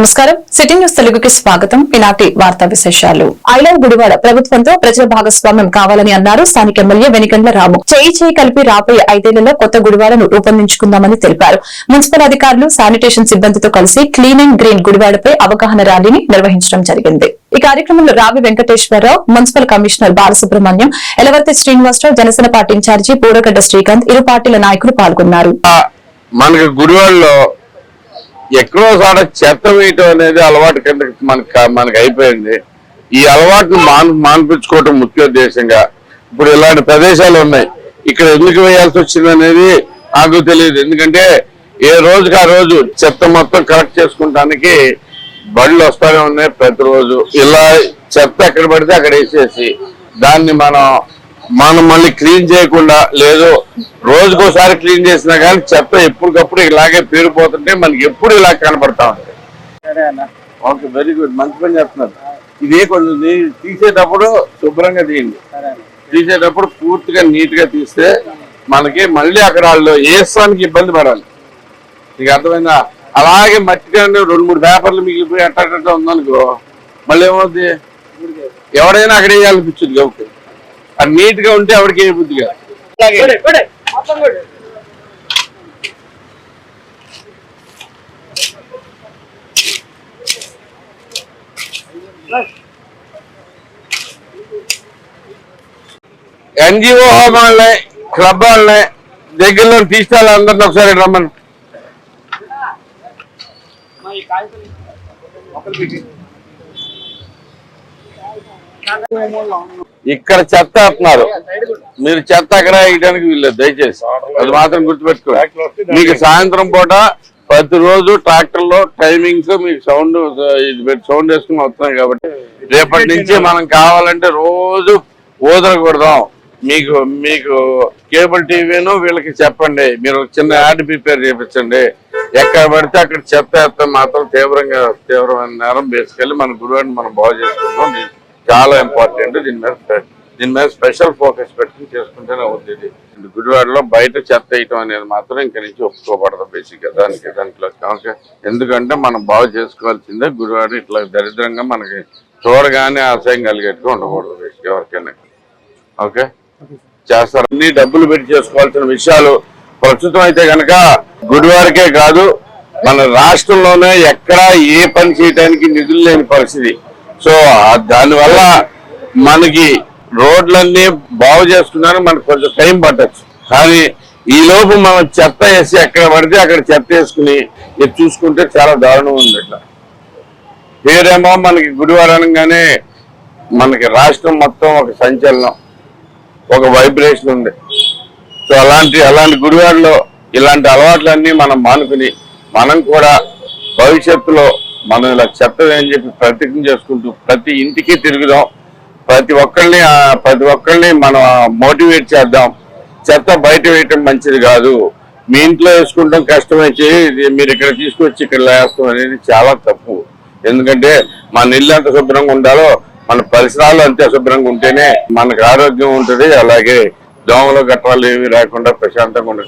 నమస్కారం. City news తెలుగుకి స్వాగతం. ఈనాటి వార్తా విశేషాలు. ఐ లవ్ గుడివాడ ప్రభుత్వంతో ప్రజల భాగస్వామ్యం కావాలని అన్నారు స్థానిక ఎమ్మెల్యే వెనిగండ్ల రాము. చేయి కలిపి రాబోయే 5 ఏళ్లలో కొత్త గుడివాడను రూపొందించుకుందామని తెలిపారు. మున్సిపల్ అధికారులు శానిటేషన్ సిబ్బందితో కలిసి క్లీన్ అండ్ గ్రీన్ గుడివాడపై అవగాహన ర్యాలీని నిర్వహించడం జరిగింది. ఈ కార్యక్రమంలో Ravi Venkateswararao, municipal commissioner Balasubrahmanyam, Elavarthi Srinivasarao, Janasena party incharge Puragadda Srikanth, ఇరు పార్టీల నాయకులు పాల్గొన్నారు. మనకి గుడివాడలో ఎక్కడో సాట చెత్త వేయటం అనేది అలవాటు కింద మనకి అయిపోయింది. ఈ అలవాటును మాన్పించుకోవటం ముఖ్యోద్దేశంగా ఇప్పుడు ఇలాంటి ప్రదేశాలు ఉన్నాయి. ఇక్కడ ఎందుకు వేయాల్సి వచ్చింది అనేది నాకు తెలియదు. ఎందుకంటే ఏ రోజుకి ఆ రోజు చెత్త మొత్తం కలెక్ట్ చేసుకుంటానికి బళ్ళు వస్తానే ఉన్నాయి. ప్రతిరోజు ఇలా చెత్త ఎక్కడ పడితే అక్కడ వేసేసి దాన్ని మనం మళ్ళీ క్లీన్ చేయకుండా, లేదు రోజుకోసారి క్లీన్ చేసినా కానీ చెత్త ఎప్పటికప్పుడు ఇలాగే పేరుపోతుంటే మనకి ఎప్పుడు ఇలా కనపడతా ఉంటాయి. ఓకే, వెరీ గుడ్, మంచి పని చేస్తున్నారు. ఇదే కొంచెం తీసేటప్పుడు శుభ్రంగా తీయండి. తీసేటప్పుడు పూర్తిగా నీట్ గా తీస్తే మనకి మళ్ళీ అక్కడ వాళ్ళు వేస్తానికి ఇబ్బంది పడాలి. నీకు అర్థమైందా? అలాగే మట్టిగా 2-3 పేపర్లు మిగిలిపోయి అట్ట ఉందనుకో, మళ్ళీ ఏమవుతుంది, ఎవడైనా అక్కడ వేయాలనిపించింది. ఓకే, అది నీట్ గా ఉంటే ఎవరికి ఏ బుద్ధి కాదు. ఎన్జిఓ హోమ్ వాళ్ళని, క్లబ్ వాళ్ళని దగ్గరలో తీసుకెళ్ళాలి. అందరిని ఒకసారి రమ్మని. ఇక్కడ చెత్త వేస్తున్నారు, మీరు చెత్త అక్కడ వేయడానికి వీల్లేదు. దయచేసి అది మాత్రం గుర్తుపెట్టుకోండి. మీకు సాయంత్రం పూట ప్రతిరోజు ట్రాక్టర్లో టైమింగ్స్ మీకు సౌండ్ వేసుకుని వస్తున్నాయి. కాబట్టి రేపటి నుంచి మనం కావాలంటే రోజు వదలకూడదాం. మీకు కేబుల్ టీవీను వీళ్ళకి చెప్పండి, మీరు చిన్న యాడ్ ప్రిపేర్ చేయించండి. ఎక్కడ పడితే అక్కడ చెత్త వేస్తే మాత్రం తీవ్రమైన నేరం. బేసికల్లీ మన గుడివాడిని మనం బాగు చేసుకుంటాం. చాలా ఇంపార్టెంట్. దీని మీద స్పెషల్ ఫోకస్ పెట్టుకుని చేసుకుంటేనే అవుతుంది. గుడివాడలో బయట చెత్త వేయటం అనేది మాత్రం ఇంక నుంచి ఒప్పుకోబడదు బేసిక్ గా దాంట్లో. ఓకే, ఎందుకంటే మనం బాగు చేసుకోవాల్సిందే. గుడివాడ ఇట్లా దరిద్రంగా మనకి చూడగానే ఆశయం కలిగేట్టుగా ఉండకూడదు బేసిక్ ఎవరికైనా. ఓకే, చేస్తారు. అన్ని డబ్బులు పెట్టి చేసుకోవాల్సిన విషయాలు ప్రస్తుతం అయితే కనుక గుడివాడకే కాదు, మన రాష్ట్రంలోనే ఎక్కడా ఏ పని చేయడానికి నిధులు లేని పరిస్థితి. సో దానివల్ల మనకి రోడ్లన్నీ బాగు చేసుకున్నాను, మనకు కొంచెం టైం పట్టచ్చు. కానీ ఈ లోపు మనం చెత్త వేసి ఎక్కడ పడితే అక్కడ చెత్త వేసుకుని ఇది చూసుకుంటే చాలా దారుణం ఉంది. ఇట్లా పేరేమో మనకి గుడివాడ అనగానే మనకి రాష్ట్రం మొత్తం ఒక సంచలనం, ఒక వైబ్రేషన్ ఉంది. సో అలాంటి గుడివాడలో ఇలాంటి అలవాట్లన్నీ మనం మానుకుని మనం కూడా భవిష్యత్తులో మనం ఇలా చెత్తని చెప్పి ప్రతిజ్ఞ చేసుకుంటూ ప్రతి ఇంటికి తిరుగుదాం. ప్రతి ఒక్కరిని మనం మోటివేట్ చేద్దాం. చెత్త బయట వేయటం మంచిది కాదు. మీ ఇంట్లో వేసుకుంటాం కష్టమైతే మీరు ఇక్కడ తీసుకొచ్చి ఇక్కడ వేస్తాం అనేది చాలా తప్పు. ఎందుకంటే మన ఇల్లు ఎంత శుభ్రంగా ఉండాలో మన పరిసరాలు అంతే శుభ్రంగా ఉంటేనే మనకు ఆరోగ్యం ఉంటుంది. అలాగే దోమలు గట్రాలు ఏమి రాకుండా ప్రశాంతంగా ఉండే